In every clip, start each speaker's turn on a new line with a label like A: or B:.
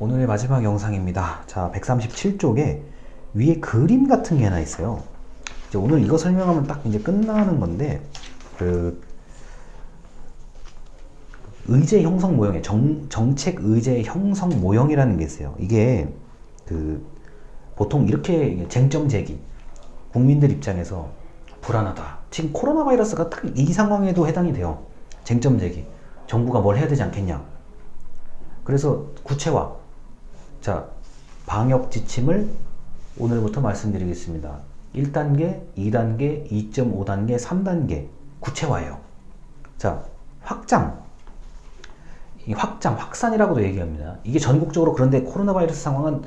A: 오늘의 마지막 영상입니다. 자, 137쪽에 위에 그림 같은 게 하나 있어요. 이제 오늘 이거 설명하면 딱 이제 끝나는 건데, 의제 형성 모형에 정책 의제 형성 모형이라는 게 있어요. 이게 보통 이렇게 쟁점 제기, 국민들 입장에서 불안하다. 지금 코로나 바이러스가 딱 이 상황에도 해당이 돼요. 쟁점 제기, 정부가 뭘 해야 되지 않겠냐. 그래서 구체화. 자, 방역 지침을 오늘부터 말씀드리겠습니다. 1단계, 2단계, 2.5단계, 3단계 구체화예요. 자, 확산이라고도 얘기합니다. 이게 전국적으로. 그런데 코로나 바이러스 상황은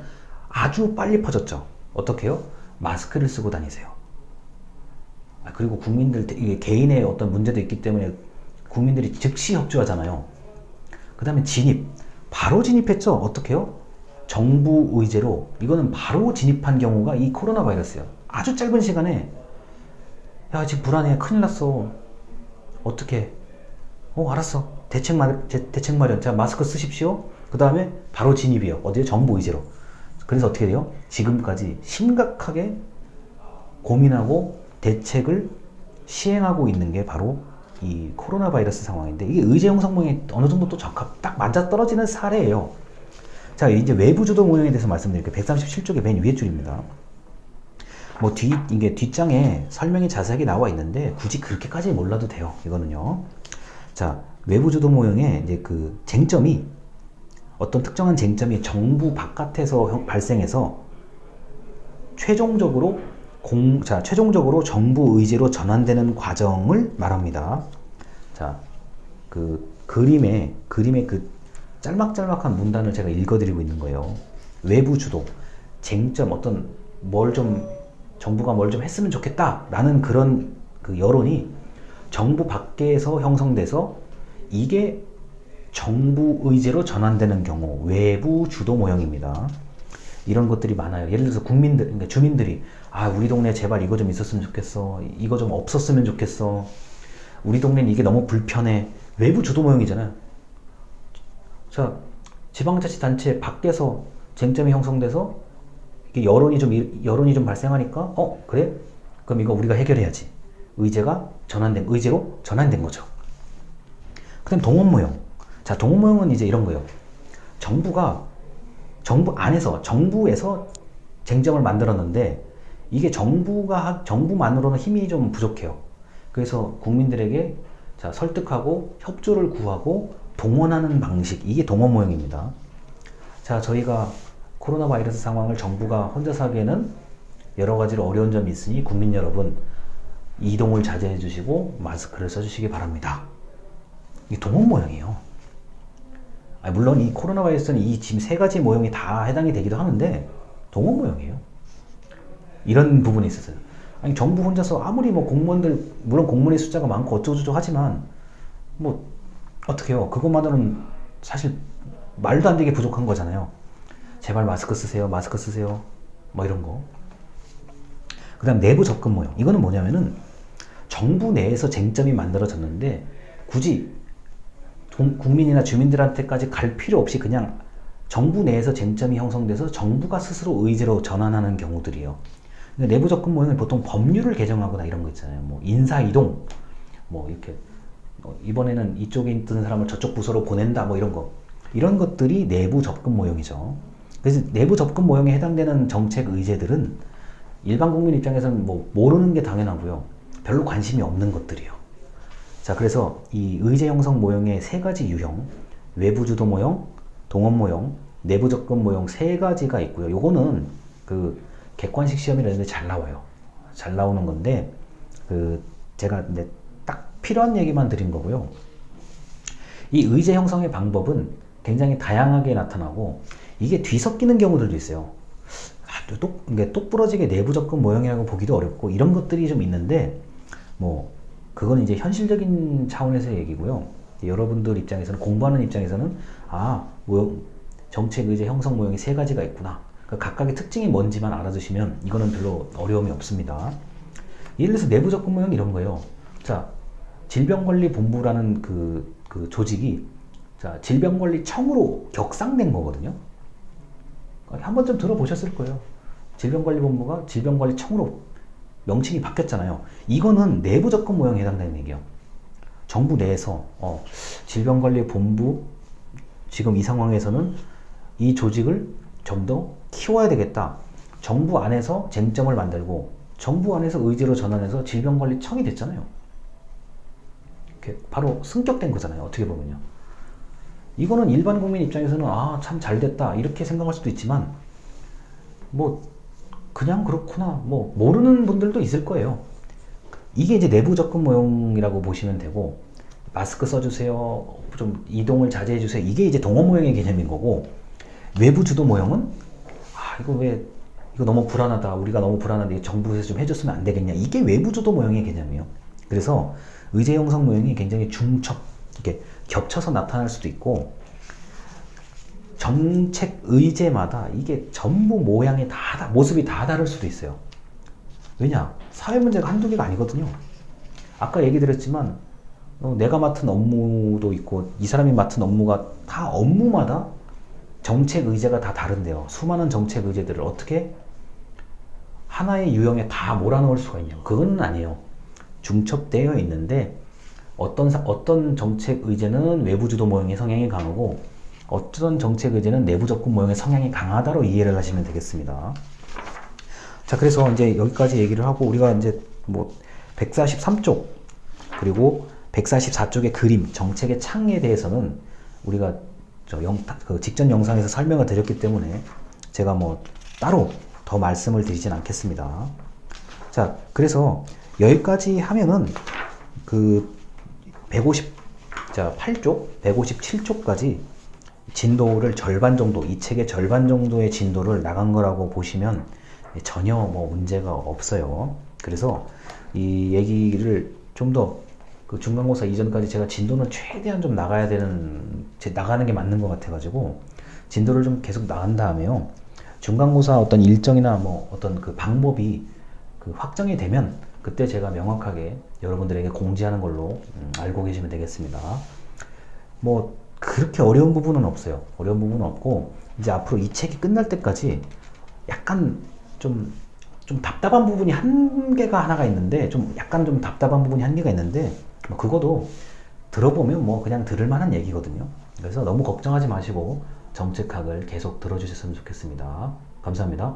A: 아주 빨리 퍼졌죠. 어떻게 해요? 마스크를 쓰고 다니세요. 그리고 국민들, 이게 개인의 어떤 문제도 있기 때문에 국민들이 즉시 협조하잖아요. 그 다음에 바로 진입했죠. 어떻게 해요? 정부 의제로. 이거는 바로 진입한 경우가 이 코로나 바이러스예요. 아주 짧은 시간에, 야, 지금 불안해, 큰일 났어, 어떻게, 알았어, 대책 마련, 자, 마스크 쓰십시오. 그 다음에 바로 진입이에요. 어디에? 정부 의제로. 그래서 어떻게 돼요? 지금까지 심각하게 고민하고 대책을 시행하고 있는 게 바로 이 코로나 바이러스 상황인데, 이게 의제 형성 모형이 어느 정도 또 딱 맞아떨어지는 사례예요. 자, 이제 외부 주도 모형에 대해서 말씀드릴게요. 137쪽의 맨 위에 줄입니다. 이게 뒷장에 설명이 자세하게 나와 있는데 굳이 그렇게까지 몰라도 돼요. 이거는요. 자, 외부 주도 모형의 이제 쟁점이, 어떤 특정한 쟁점이 정부 바깥에서 발생해서 최종적으로 정부 의제로 전환되는 과정을 말합니다. 자, 그림의 짤막짤막한 문단을 제가 읽어드리고 있는 거예요. 외부 주도, 쟁점, 정부가 뭘 좀 했으면 좋겠다라는 그런 여론이 정부 밖에서 형성돼서 이게 정부 의제로 전환되는 경우, 외부 주도 모형입니다. 이런 것들이 많아요. 예를 들어서 그러니까 주민들이, 우리 동네 제발 이거 좀 있었으면 좋겠어, 이거 좀 없었으면 좋겠어, 우리 동네는 이게 너무 불편해. 외부 주도 모형이잖아요. 자, 지방자치단체 밖에서 쟁점이 형성돼서 이게 여론이 좀 발생하니까, 그래? 그럼 이거 우리가 해결해야지. 의제로 전환된 거죠. 그 다음 동원 모형. 자, 동원 모형은 이제 이런 거예요. 정부에서 쟁점을 만들었는데, 이게 정부만으로는 힘이 좀 부족해요. 그래서 국민들에게 설득하고 협조를 구하고 동원하는 방식, 이게 동원 모형입니다. 자, 저희가 코로나 바이러스 상황을 정부가 혼자서 하기에는 여러 가지로 어려운 점이 있으니 국민 여러분, 이동을 자제해 주시고 마스크를 써주시기 바랍니다. 이게 동원 모형이에요. 물론 이 코로나 바이러스는 이 지금 세 가지 모형이 다 해당이 되기도 하는데 동원 모형이에요. 이런 부분이 있었어요. 정부 혼자서 아무리 공무원들, 물론 공무원의 숫자가 많고 어쩌고저쩌고 하지만 어떻게 해요? 그것만으로는 사실 말도 안 되게 부족한 거잖아요. 제발 마스크 쓰세요, 이런 거. 그 다음 내부 접근 모형. 이거는 뭐냐면은 정부 내에서 쟁점이 만들어졌는데 굳이 국민이나 주민들한테까지 갈 필요 없이 그냥 정부 내에서 쟁점이 형성돼서 정부가 스스로 의제로 전환하는 경우들이요. 내부 접근 모형은 보통 법률을 개정하거나 이런 거 있잖아요. 인사이동, 이렇게 이번에는 이쪽에 있던 사람을 저쪽 부서로 보낸다, 이런 것들이 내부 접근 모형이죠. 그래서 내부 접근 모형에 해당되는 정책 의제들은 일반 국민 입장에서는 모르는 게 당연하고요. 별로 관심이 없는 것들이요. 자, 그래서 이 의제 형성 모형의 세 가지 유형, 외부 주도 모형, 동원 모형, 내부 접근 모형 세 가지가 있고요. 요거는 객관식 시험이라는 데 잘 나와요. 잘 나오는 건데, 제가 딱 필요한 얘기만 드린 거고요. 이 의제 형성의 방법은 굉장히 다양하게 나타나고, 이게 뒤섞이는 경우들도 있어요. 똑부러지게 내부 접근 모형이라고 보기도 어렵고, 이런 것들이 좀 있는데, 그건 이제 현실적인 차원에서의 얘기고요. 여러분들 입장에서는, 공부하는 입장에서는, 정책 의제 형성 모형이 세 가지가 있구나. 각각의 특징이 뭔지만 알아두시면 이거는 별로 어려움이 없습니다. 예를 들어서 내부 접근 모형 이런 거예요. 자, 질병관리본부라는 조직이 질병관리청으로 격상된 거거든요. 한 번쯤 들어보셨을 거예요. 질병관리본부가 질병관리청으로 명칭이 바뀌었잖아요. 이거는 내부 접근 모형에 해당되는 얘기예요. 정부 내에서 질병관리본부 지금 이 상황에서는 이 조직을 좀 더 키워야 되겠다. 정부 안에서 쟁점을 만들고 정부 안에서 의제로 전환해서 질병관리청이 됐잖아요. 바로 승격된 거잖아요. 어떻게 보면요. 이거는 일반 국민 입장에서는 참 잘됐다 이렇게 생각할 수도 있지만 뭐 그냥 그렇구나 뭐 모르는 분들도 있을 거예요. 이게 이제 내부 접근 모형이라고 보시면 되고, 마스크 써주세요, 좀 이동을 자제해 주세요, 이게 이제 동원 모형의 개념인 거고, 외부 주도 모형은 이거 너무 불안하다, 우리가 너무 불안한데 정부에서 좀 해줬으면 안 되겠냐, 이게 외부 주도 모형의 개념이에요. 그래서 의제 형성 모형이 굉장히 중첩, 이게 겹쳐서 나타날 수도 있고, 정책 의제마다 이게 전부 모양이 모습이 다 다를 수도 있어요. 왜냐? 사회 문제가 한두 개가 아니거든요. 아까 얘기 드렸지만 내가 맡은 업무도 있고 이 사람이 맡은 업무가 다 업무마다 정책 의제가 다 다른데요. 수많은 정책 의제들을 어떻게 하나의 유형에 다 몰아넣을 수가 있냐? 그건 아니에요. 중첩되어 있는데 어떤 정책 의제는 외부 주도 모형의 성향이 강하고 어떤 정책 의제는 내부 접근 모형의 성향이 강하다로 이해를 하시면 되겠습니다. 자, 그래서 이제 여기까지 얘기를 하고 우리가 이제 뭐 143쪽 그리고 144쪽의 그림, 정책의 창에 대해서는 우리가 그 직전 영상에서 설명을 드렸기 때문에 제가 뭐 따로 더 말씀을 드리진 않겠습니다. 자, 그래서 여기까지 하면은 그 158쪽, 157쪽까지 진도를 절반 정도, 이 책의 절반 정도의 진도를 나간 거라고 보시면 전혀 뭐 문제가 없어요. 그래서 이 얘기를 좀 더 그 중간고사 이전까지 제가 진도는 최대한 좀 나가는 게 맞는 것 같아가지고 진도를 좀 계속 나간 다음에요. 중간고사 어떤 일정이나 뭐 어떤 그 방법이 그 확정이 되면 그때 제가 명확하게 여러분들에게 공지하는 걸로 알고 계시면 되겠습니다. 뭐 그렇게 어려운 부분은 없어요. 어려운 부분은 없고 이제 앞으로 이 책이 끝날 때까지 약간 좀 답답한 부분이 하나가 있는데 약간 좀 답답한 부분이 한 개가 있는데 뭐 그거도 들어보면 뭐 그냥 들을 만한 얘기거든요. 그래서 너무 걱정하지 마시고 정책학을 계속 들어주셨으면 좋겠습니다. 감사합니다.